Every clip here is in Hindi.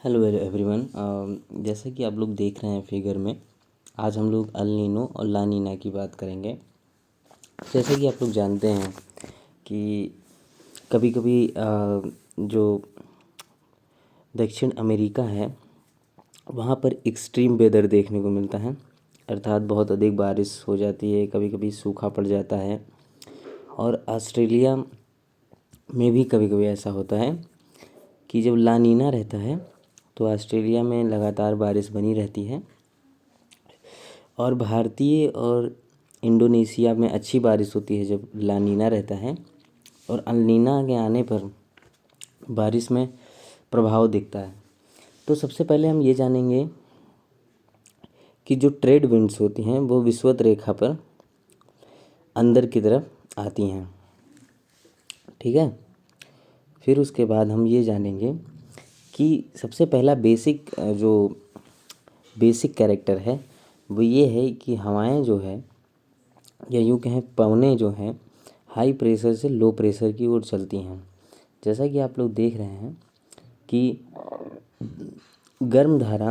Hello everyone. जैसा कि आप लोग देख रहे हैं फिगर में, आज हम लोग अल नीनो और ला नीना की बात करेंगे। जैसा कि आप लोग जानते हैं कि कभी कभी जो दक्षिण अमेरिका है वहाँ पर एक्सट्रीम वेदर देखने को मिलता है, अर्थात बहुत अधिक बारिश हो जाती है, कभी कभी सूखा पड़ जाता है। और ऑस्ट्रेलिया में भी कभी कभी ऐसा होता है कि जब ला नीना रहता है तो ऑस्ट्रेलिया में लगातार बारिश बनी रहती है और भारतीय और इंडोनेशिया में अच्छी बारिश होती है जब ला नीना रहता है। और अल नीना के आने पर बारिश में प्रभाव दिखता है। तो सबसे पहले हम ये जानेंगे कि जो ट्रेड विंड्स होती हैं वो विषुवत रेखा पर अंदर की तरफ आती हैं, ठीक है। फिर उसके बाद हम ये जानेंगे कि सबसे पहला बेसिक कैरेक्टर है वो ये है कि हवाएं जो है, या यूँ कहें पवनें जो हैं, हाई प्रेशर से लो प्रेशर की ओर चलती हैं। जैसा कि आप लोग देख रहे हैं कि गर्म धारा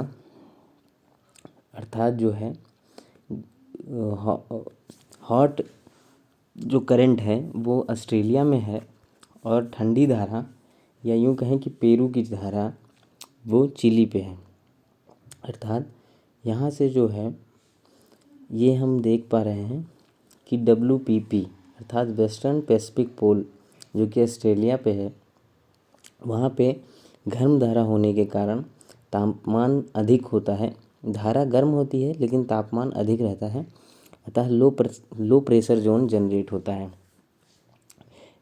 अर्थात जो है हॉट जो करंट है वो ऑस्ट्रेलिया में है, और ठंडी धारा या यूँ कहें कि पेरू की धारा वो चिली पे है। अर्थात यहाँ से जो है ये हम देख पा रहे हैं कि WPP अर्थात वेस्टर्न पैसिफिक पोल जो कि ऑस्ट्रेलिया पे है, वहाँ पे गर्म धारा होने के कारण तापमान अधिक होता है। धारा गर्म होती है लेकिन तापमान अधिक रहता है, अतः लो प्रेशर जोन जनरेट होता है।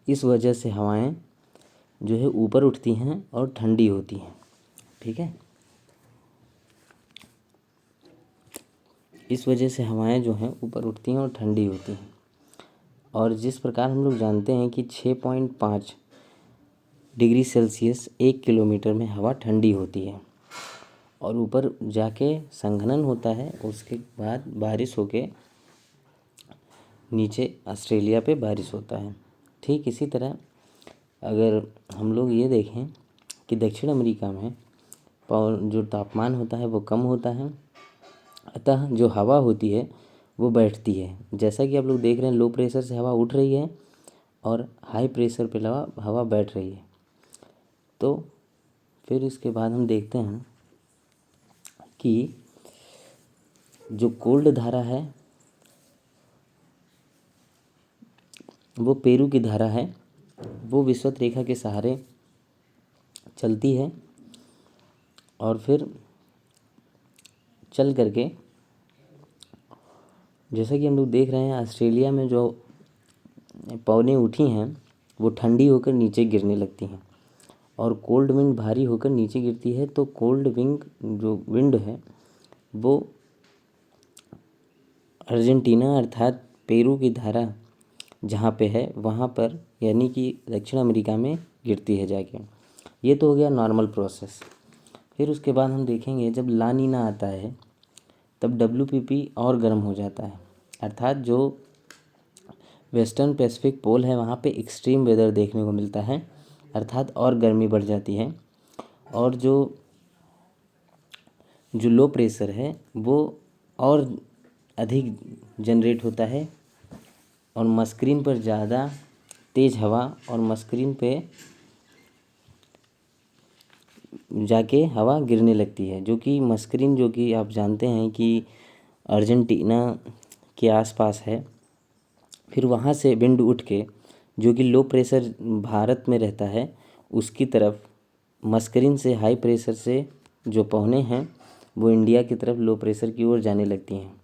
इस वजह से हवाएं जो है ऊपर उठती हैं और ठंडी होती हैं, ठीक है। इस वजह से हवाएं जो हैं ऊपर उठती हैं और ठंडी होती हैं। और जिस प्रकार हम लोग जानते हैं कि 6.5 डिग्री सेल्सियस 1 किलोमीटर में हवा ठंडी होती है और ऊपर जाके संघनन होता है, उसके बाद बारिश होके नीचे ऑस्ट्रेलिया पे बारिश होता है। ठीक इसी तरह अगर हम लोग ये देखें कि दक्षिण अमेरिका में जो तापमान होता है वो कम होता है, अतः जो हवा होती है वो बैठती है। जैसा कि आप लोग देख रहे हैं लो प्रेशर से हवा उठ रही है और हाई प्रेशर पे हवा बैठ रही है। तो फिर इसके बाद हम देखते हैं कि जो कोल्ड धारा है वो पेरू की धारा है, वो विषुवत रेखा के सहारे चलती है और फिर चल करके जैसा कि हम लोग देख रहे हैं ऑस्ट्रेलिया में जो पवनें उठी हैं वो ठंडी होकर नीचे गिरने लगती हैं और कोल्ड विंड भारी होकर नीचे गिरती है। तो कोल्ड विंड है वो अर्जेंटीना अर्थात पेरू की धारा जहाँ पे है वहाँ पर यानी कि दक्षिण अमेरिका में गिरती है जाके। ये तो हो गया नॉर्मल प्रोसेस। फिर उसके बाद हम देखेंगे जब ला नीना आता है तब WPP और गर्म हो जाता है, अर्थात जो वेस्टर्न पैसिफिक पोल है वहाँ पे एक्सट्रीम वेदर देखने को मिलता है, अर्थात और गर्मी बढ़ जाती है। और जो लो प्रेशर है वो और अधिक जनरेट होता है और मस्क्रीन पर ज़्यादा तेज़ हवा और मस्क्रीन पे जाके हवा गिरने लगती है, जो कि मस्क्रीन जो कि आप जानते हैं कि अर्जेंटीना के आसपास है। फिर वहाँ से विंड उठ के जो कि लो प्रेशर भारत में रहता है उसकी तरफ मस्क्रीन से हाई प्रेशर से जो पवनें हैं वो इंडिया की तरफ लो प्रेशर की ओर जाने लगती हैं।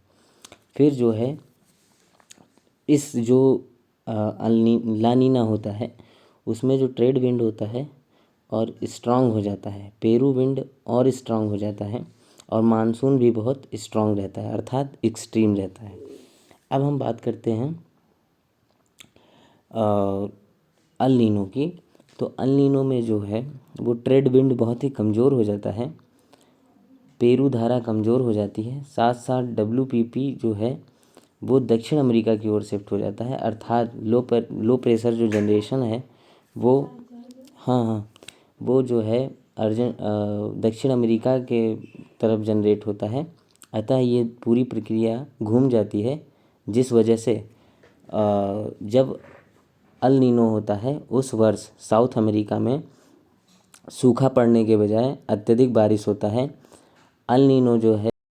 फिर जो है इस जो ला नीना होता है उसमें जो ट्रेड विंड होता है और स्ट्रांग हो जाता है, पेरू विंड और स्ट्रांग हो जाता है और मानसून भी बहुत स्ट्रांग रहता है, अर्थात एक्सट्रीम रहता है। अब हम बात करते हैं अल नीनो की। तो अल नीनो में जो है वो ट्रेड विंड बहुत ही कमज़ोर हो जाता है, पेरू धारा कमज़ोर हो जाती है, साथ साथ WPP जो है वो दक्षिण अमेरिका की ओर शिफ्ट हो जाता है, अर्थात लो प्रेशर जो जनरेशन है वो वो जो है दक्षिण अमेरिका के तरफ जनरेट होता है। अतः ये पूरी प्रक्रिया घूम जाती है, जिस वजह से जब अल नीनो होता है उस वर्ष साउथ अमेरिका में सूखा पड़ने के बजाय अत्यधिक बारिश होता है। अल नीनो जो है